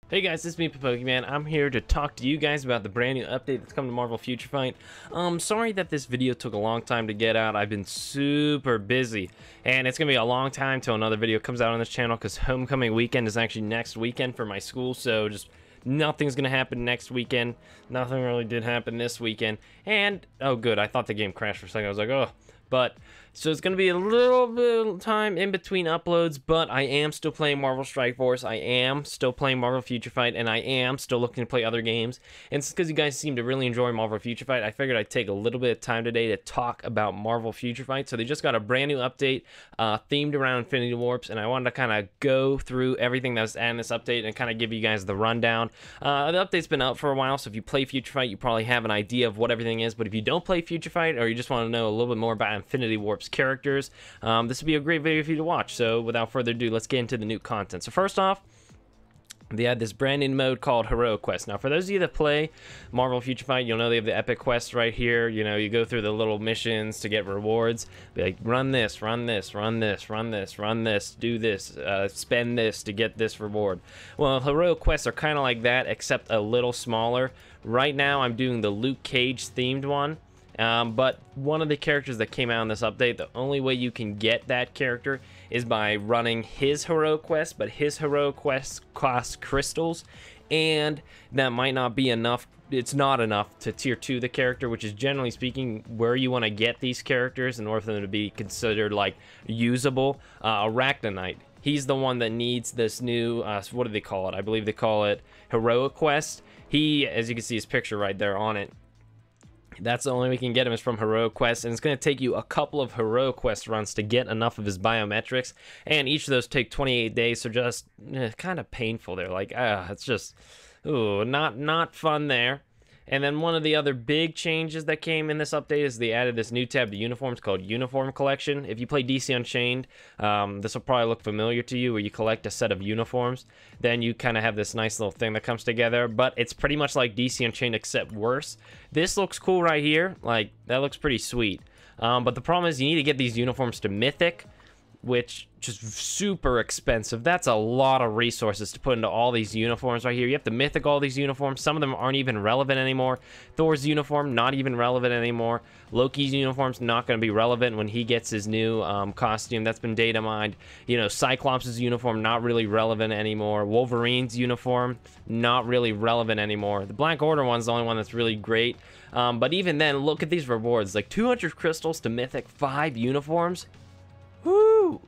Hey guys, it's me, Pokemon. I'm here to talk to you guys about the brand new update that's come to Marvel Future Fight. Sorry that this video took a long time to get out. I've been super busy, and it's gonna be a long time till another video comes out on this channel because homecoming weekend is actually next weekend for my school, so just nothing's gonna happen next weekend. Nothing really did happen this weekend, and oh good, I thought the game crashed for a second. I was like, oh. But so it's gonna be a little bit of time in between uploads, but I am still playing Marvel Strike Force, I am still playing Marvel Future Fight, and I am still looking to play other games. And it's because you guys seem to really enjoy Marvel Future Fight, I figured I'd take a little bit of time today to talk about Marvel Future Fight. So they just got a brand new update themed around Infinity Warps, and I wanted to kind of go through everything that was added in this update and kind of give you guys the rundown. The update's been out for a while, so if you play Future Fight, you probably have an idea of what everything is. But if you don't play Future Fight, or you just want to know a little bit more about Infinity Warp's characters, this would be a great video for you to watch. So without further ado, let's get into the new content. So first off, they had this brand new mode called Heroic Quest. Now, for those of you that play Marvel Future Fight, you'll know they have the epic quests right here. You know, you go through the little missions to get rewards. Be like, run this, run this, run this, run this, run this, do this, spend this to get this reward. Well, Heroic Quests are kind of like that, except a little smaller. Right now, I'm doing the Luke Cage themed one. But one of the characters that came out in this update, the only way you can get that character is by running his Heroic Quest, but his Heroic Quest costs crystals, and that might not be enough. It's not enough to tier 2 the character, which is generally speaking where you want to get these characters in order for them to be considered like usable. Arachnite, he's the one that needs this new, what do they call it? I believe they call it Heroic Quest. He, as you can see his picture right there on it, that's the only way we can get him is from Heroic Quest, and it's going to take you a couple of Heroic Quest runs to get enough of his biometrics, and each of those take 28 days, so just kind of painful there. Like, it's just, ooh, not fun there. And then one of the other big changes that came in this update is they added this new tab to uniforms called Uniform Collection. If you play DC Unchained, this will probably look familiar to you, where you collect a set of uniforms. Then you kind of have this nice little thing that comes together, but it's pretty much like DC Unchained except worse. This looks cool right here. Like, that looks pretty sweet. But the problem is you need to get these uniforms to Mythic, which just super expensive. That's a lot of resources to put into all these uniforms right here. You have to mythic all these uniforms. Some of them aren't even relevant anymore. Thor's uniform, not even relevant anymore. Loki's uniform's not going to be relevant when he gets his new costume that's been data mined. You know, Cyclops' uniform, not really relevant anymore. Wolverine's uniform, not really relevant anymore. The Black Order one's the only one that's really great. But even then, look at these rewards. Like 200 crystals to mythic 5 uniforms. Woo!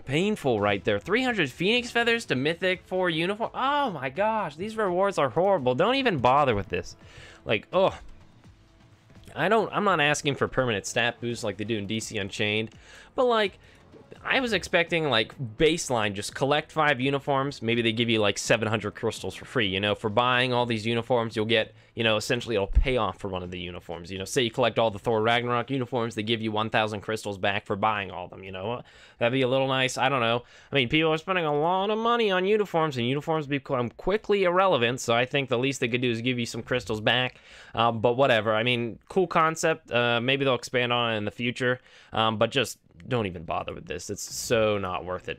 Painful right there. 300 Phoenix Feathers to Mythic 4 uniform. Oh my gosh, these rewards are horrible. Don't even bother with this. Like, oh. I'm not asking for permanent stat boosts like they do in DC Unchained, but like, I was expecting like baseline, just collect 5 uniforms. Maybe they give you like 700 crystals for free. You know, for buying all these uniforms, you'll get, you know, essentially it'll pay off for one of the uniforms. You know, say you collect all the Thor Ragnarok uniforms, they give you 1,000 crystals back for buying all of them. You know, that'd be a little nice. I don't know. I mean, people are spending a lot of money on uniforms, and uniforms become quickly irrelevant. So I think the least they could do is give you some crystals back. But whatever. I mean, cool concept. Maybe they'll expand on it in the future. But just don't even bother with this. It's so not worth it.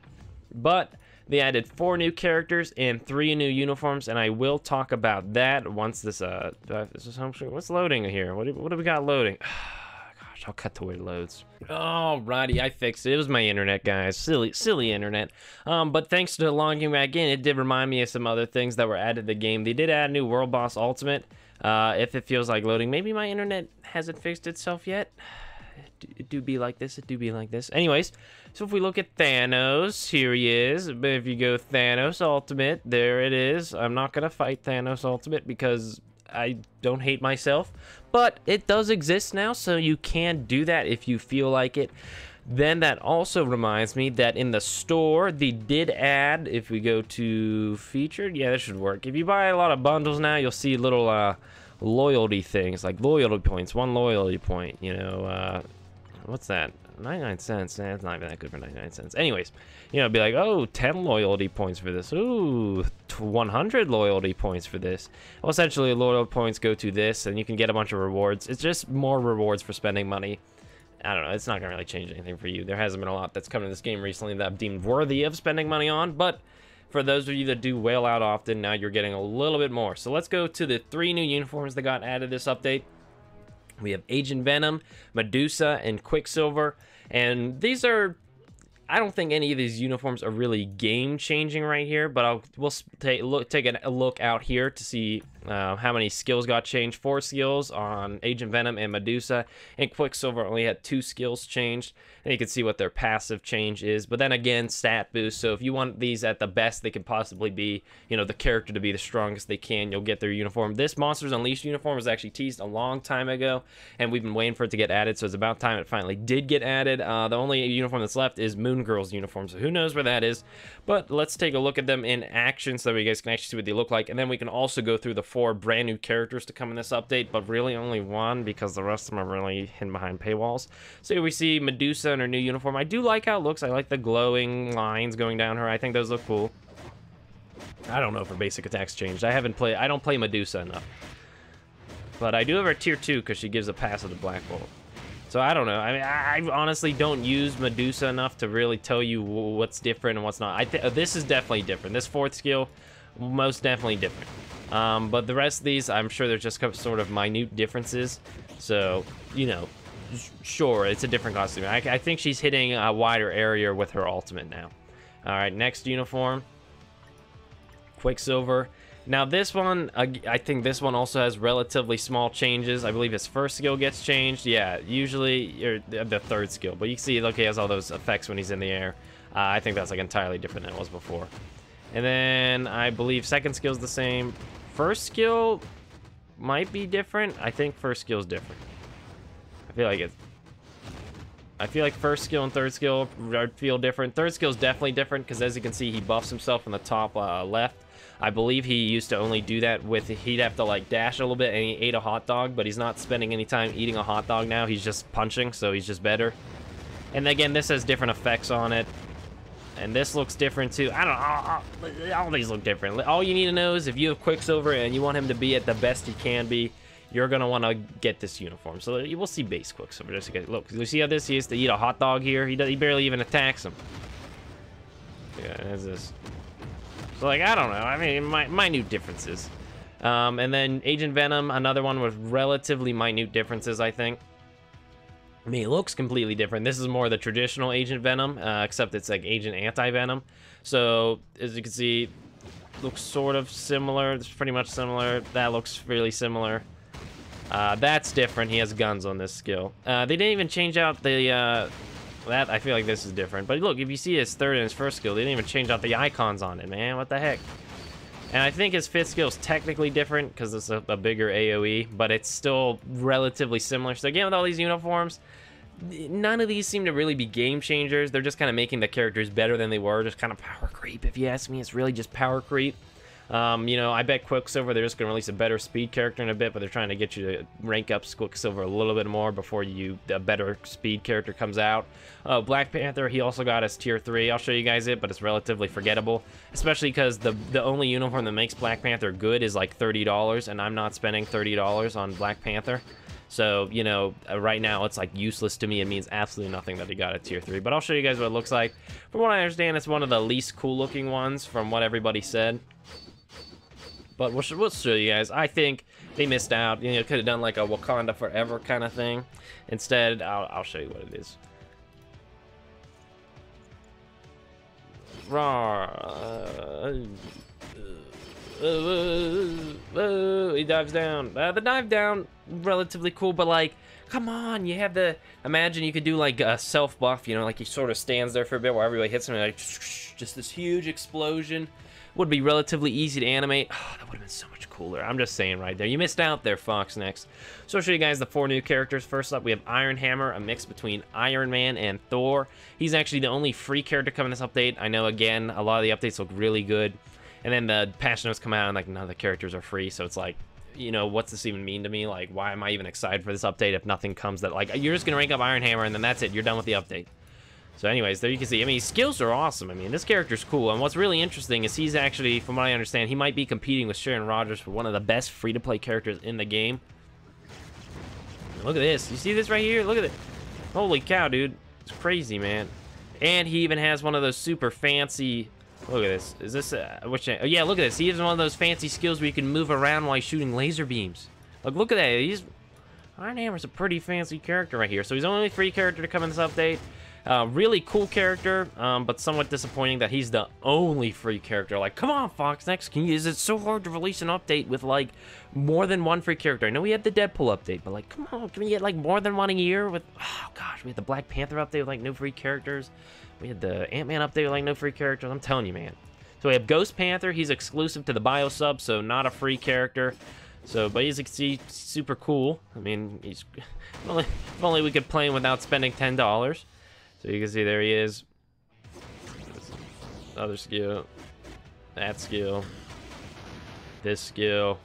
But they added 4 new characters and 3 new uniforms, and I will talk about that once this what's loading here? What do we got loading? Gosh, I'll cut to where it loads. Alrighty, I fixed it. It was my internet, guys. Silly internet. But thanks to logging back in, it did remind me of some other things that were added to the game. They did add a new World Boss Ultimate. If it feels like loading, maybe my internet hasn't fixed itself yet. It do be like this. It do be like this. Anyways, so if we look at Thanos, here he is. But if you go Thanos Ultimate, there it is. I'm not going to fight Thanos Ultimate because I don't hate myself. But it does exist now, so you can do that if you feel like it. Then that also reminds me that in the store, they did add, if we go to featured, yeah, this should work. If you buy a lot of bundles now, you'll see little loyalty things, like loyalty points, 1 loyalty point, you know, what's that? 99 cents. That's not even that good for 99 cents. Anyways, you know, be like, oh, 10 loyalty points for this. Ooh, 100 loyalty points for this. Well, essentially, loyalty points go to this, and you can get a bunch of rewards. It's just more rewards for spending money. I don't know. It's not going to really change anything for you. There hasn't been a lot that's come to this game recently that I've deemed worthy of spending money on, but for those of you that do whale out often, now you're getting a little bit more. So let's go to the 3 new uniforms that got added this update. We have Agent Venom, Medusa, and Quicksilver. And these are, I don't think any of these uniforms are really game-changing right here, but we'll take a look out here to see how many skills got changed. 4 skills on Agent Venom and Medusa, and Quicksilver only had 2 skills changed. And you can see what their passive change is. But then again, stat boost. So if you want these at the best they can possibly be, you know, the character to be the strongest they can, you'll get their uniform. This Monsters Unleashed uniform was actually teased a long time ago, and we've been waiting for it to get added. So it's about time it finally did get added. The only uniform that's left is Moon Girl's uniform. So who knows where that is? But let's take a look at them in action so that you guys can actually see what they look like. And then we can also go through the 4 brand new characters to come in this update, but really only 1 because the rest of them are really hidden behind paywalls. So here we see Medusa in her new uniform. I do like how it looks. I like the glowing lines going down her. I think those look cool. I don't know if her basic attacks changed. I don't play Medusa enough. But I do have her tier 2 because she gives a passive to Black Bolt. So I don't know. I mean, I honestly don't use Medusa enough to really tell you what's different and what's not. This is definitely different. This 4th skill, most definitely different. But the rest of these, I'm sure there's just sort of minute differences. So, you know, sure, it's a different costume. I think she's hitting a wider area with her ultimate now. All right, next uniform, Quicksilver. Now this one, I think this one also has relatively small changes. I believe his 1st skill gets changed. Yeah, usually the 3rd skill. But you can see, look, he has all those effects when he's in the air. I think that's like entirely different than it was before. And then I believe 2nd skill is the same. 1st skill might be different. I think 1st skill is different. I feel like 1st skill and 3rd skill feel different. 3rd skill is definitely different because, as you can see, he buffs himself in the top left. I believe he used to only do that with, he'd have to like dash a little bit, and he ate a hot dog, but he's not spending any time eating a hot dog now. He's just punching, so he's just better. And again, this has different effects on it. And this looks different too. I don't know, all these look different. All you need to know is if you have Quicksilver and you want him to be at the best he can be, you're gonna want to get this uniform. So you will see base Quicksilver. Just to look, you see how this, he used to eat a hot dog here. He barely even attacks him. Yeah, there's this. So like, I don't know. I mean, minute differences. And then Agent Venom, another one with relatively minute differences, I think. I mean, it looks completely different. This is more the traditional Agent Venom, except it's like Agent Anti-Venom. So, as you can see, looks sort of similar. It's pretty much similar. That looks really similar. That's different. He has guns on this skill. They didn't even change out the... that, I feel like this is different. But look, if you see his 3rd and his 1st skill, they didn't even change out the icons on it, man. What the heck? And I think his 5th skill is technically different because it's a bigger AoE, but it's still relatively similar. So again, with all these uniforms, none of these seem to really be game changers. They're just kind of making the characters better than they were. Just kind of power creep, if you ask me. It's really just power creep. You know, I bet Quicksilver, they're just going to release a better speed character in a bit, but they're trying to get you to rank up Quicksilver a little bit more before a better speed character comes out. Black Panther, he also got his tier 3. I'll show you guys it, but it's relatively forgettable, especially because the only uniform that makes Black Panther good is like $30, and I'm not spending $30 on Black Panther. So, you know, right now it's like useless to me. It means absolutely nothing that he got a tier 3, but I'll show you guys what it looks like. From what I understand, it's one of the least cool looking ones from what everybody said. But we'll show you guys. I think they missed out. You know, could have done like a Wakanda Forever kind of thing. Instead, I'll show you what it is. He dives down. The dive down, relatively cool, but like, come on, you have the, imagine you could do like a self buff, you know, like he sort of stands there for a bit while everybody hits him, and like, just this huge explosion. Would be relatively easy to animate. Oh, that would have been so much cooler. I'm just saying right there. You missed out there, Fox Next. So I'll show you guys the 4 new characters. First up, we have Iron Hammer, a mix between Iron Man and Thor. He's actually the only free character coming in this update. I know, again, a lot of the updates look really good. And then the patch notes come out and like none of the characters are free. So it's like, you know, what's this even mean to me? Like, why am I even excited for this update if nothing comes that, like, you're just going to rank up Iron Hammer and then that's it. You're done with the update. So anyways, there you can see, I mean, his skills are awesome. I mean, this character's cool. And what's really interesting is he's actually, from what I understand, he might be competing with Sharon Rogers for one of the best free-to-play characters in the game. Look at this. You see this right here? Look at it. Holy cow, dude. It's crazy, man. And he even has one of those super fancy Look at this. Is this which? Oh yeah, look at this. He has one of those fancy skills where you can move around while he's shooting laser beams. Look at that. Iron Hammer's a pretty fancy character right here. So he's the only free character to come in this update. Really cool character, but somewhat disappointing that he's the only free character. Like, come on, Fox Next, is it so hard to release an update with, like, more than one free character? I know we had the Deadpool update, but, like, come on, can we get, like, more than one a year with, oh, gosh, we had the Black Panther update with, like, no free characters. We had the Ant-Man update with, like, no free characters. I'm telling you, man. So we have Ghost Panther. He's exclusive to the Bio sub, so not a free character. So, but he's super cool. I mean, if only we could play him without spending $10. So you can see there he is. Other skill. That skill. This skill.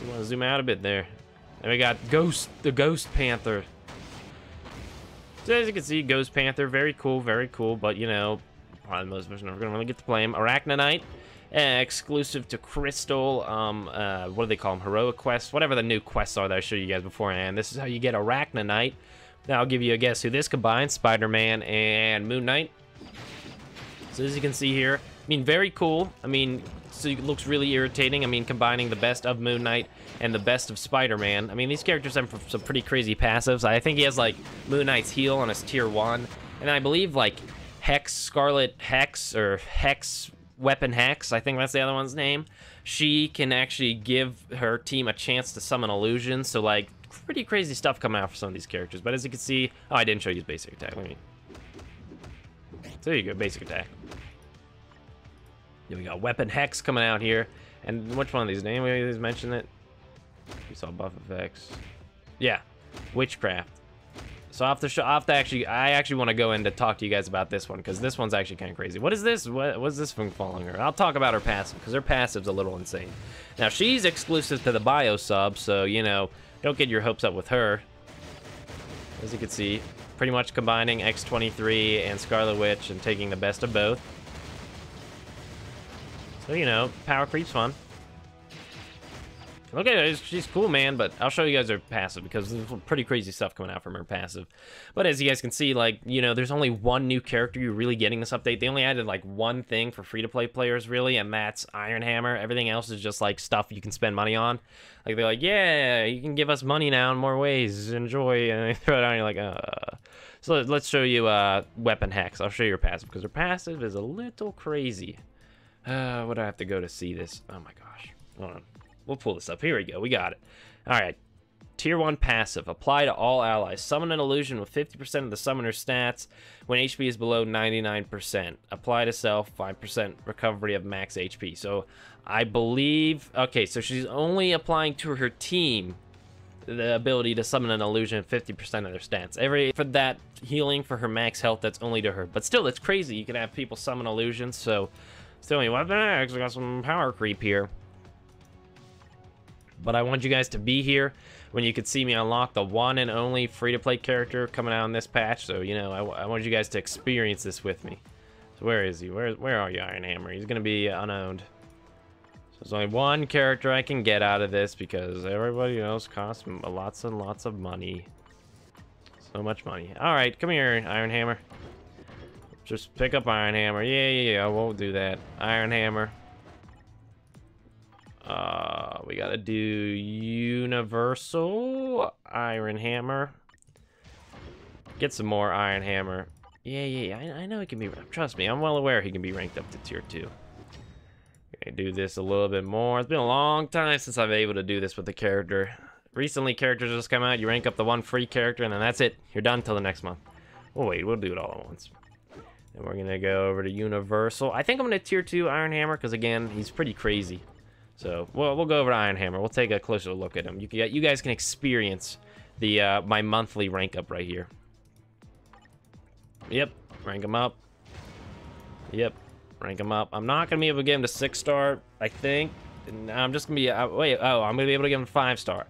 You want to zoom out a bit there. And we got the Ghost Panther. So as you can see, Ghost Panther, very cool, but you know, probably most of us are never gonna really get to play him. Arachnonite, exclusive to Crystal. What do they call them? Heroic quests, whatever the new quests are that I showed you guys beforehand. This is how you get Arachnonite. Now I'll give you a guess who this combines: Spider-Man and Moon Knight. So as you can see here, I mean, very cool. I mean, so it looks really irritating. I mean, combining the best of Moon Knight and the best of Spider-Man. I mean, these characters have some pretty crazy passives. I think he has, like, Moon Knight's heal on his tier 1. And I believe, like, Scarlet Hex, or Hex, Weapon Hex, I think that's the other one's name. She can actually give her team a chance to summon illusions. So, like, pretty crazy stuff coming out for some of these characters. But as you can see, oh, I didn't show you his basic attack. Let me. So there you go, basic attack. Here we got Weapon Hex coming out here. And which one of these? Did anybody mention it? We saw buff effects. Yeah, Witchcraft. So I actually want to go in to talk to you guys about this one, because this one's actually kind of crazy. What is this? What's this from following her? I'll talk about her passive, because her passive's a little insane. Now, she's exclusive to the Bio sub, so, you know, don't get your hopes up with her. As you can see, pretty much combining X-23 and Scarlet Witch and taking the best of both. So, you know, power creep's fun. Look at her, she's cool, man, but I'll show you guys her passive, because there's pretty crazy stuff coming out from her passive. But as you guys can see, like, you know, there's only one new character you're really getting this update. They only added, like, one thing for free-to-play players, really, and that's Iron Hammer. Everything else is just, like, stuff you can spend money on. Like, they're like, yeah, you can give us money now in more ways, enjoy, and they throw it on, and you're like, So let's show you Weapon Hex. I'll show you her passive, because her passive is a little crazy. What do I have to go to see this? Oh my gosh. Hold on. We'll pull this up. Here we go. We got it. All right. Tier 1 passive. Apply to all allies. Summon an illusion with 50% of the summoner's stats when HP is below 99%. Apply to self. 5% recovery of max HP. So I believe... Okay, so she's only applying to her team the ability to summon an illusion at 50% of their stats. For that healing for her max health, that's only to her. But still, that's crazy. You can have people summon illusions, so... Still, Weapon X, I got some power creep here. But I want you guys to be here when you could see me unlock the one and only free-to-play character coming out in this patch. So, you know, I want you guys to experience this with me. So where is he? Where are you, Iron Hammer? He's going to be unowned. So there's only one character I can get out of this, because everybody else costs lots and lots of money. So much money. All right, come here, Iron Hammer. Just pick up Iron Hammer. Yeah, I won't do that. Iron Hammer. We gotta do Universal Iron Hammer. Get some more Iron Hammer. Yeah, I know he can be... Trust me, I'm well aware he can be ranked up to tier 2. Gonna do this a little bit more. It's been a long time since I've been able to do this with the character. Recently, characters just come out, you rank up the one free character, and then that's it. You're done till the next month. Oh, wait, we'll do it all at once. And we're gonna go over to Universal. I think I'm gonna tier 2 Iron Hammer, because again, he's pretty crazy. So, well, we'll go over to Iron Hammer. We'll take a closer look at him. You guys can experience the my monthly rank up right here. Yep, rank him up. Yep, rank him up. I'm not gonna be able to get him to 6-star, I think. I'm just gonna be I'm gonna be able to give him 5-star.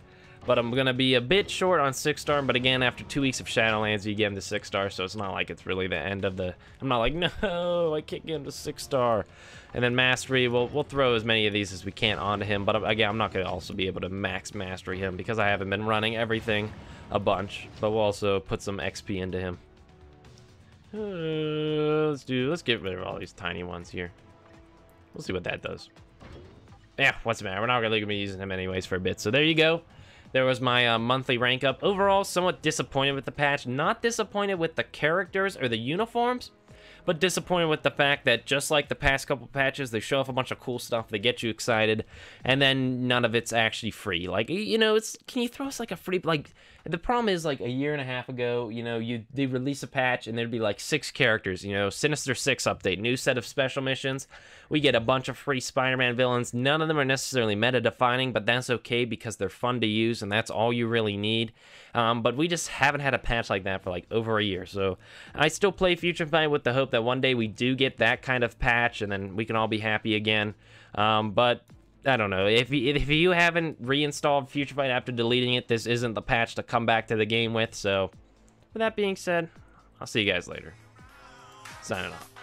But I'm gonna be a bit short on 6-star, but again, after 2 weeks of Shadowlands, you get him to 6-star, so it's not like it's really the end of the... I'm not like, no, I can't get him to 6-star. And then Mastery, we'll throw as many of these as we can onto him, but again, I'm not gonna also be able to max Mastery him, because I haven't been running everything a bunch, but we'll also put some XP into him. Let's get rid of all these tiny ones here. We'll see what that does. Yeah, what's the matter? We're not really gonna be using him anyways for a bit. So there you go. There was my monthly rank up. Overall, somewhat disappointed with the patch. Not disappointed with the characters or the uniforms, but disappointed with the fact that just like the past couple patches, they show off a bunch of cool stuff, they get you excited, and then none of it's actually free. Like, you know, can you throw us like a free, like, the problem is like a year and a half ago, you know, they release a patch and there'd be like 6 characters, you know, Sinister 6 update, new set of special missions. We get a bunch of free Spider-Man villains. None of them are necessarily meta-defining, but that's okay because they're fun to use and that's all you really need. But we just haven't had a patch like that for like over a year. So I still play Future Fight with the hope that one day we do get that kind of patch and then we can all be happy again. But I don't know. If you haven't reinstalled Future Fight after deleting it, this isn't the patch to come back to the game with. So with that being said, I'll see you guys later. Signing off.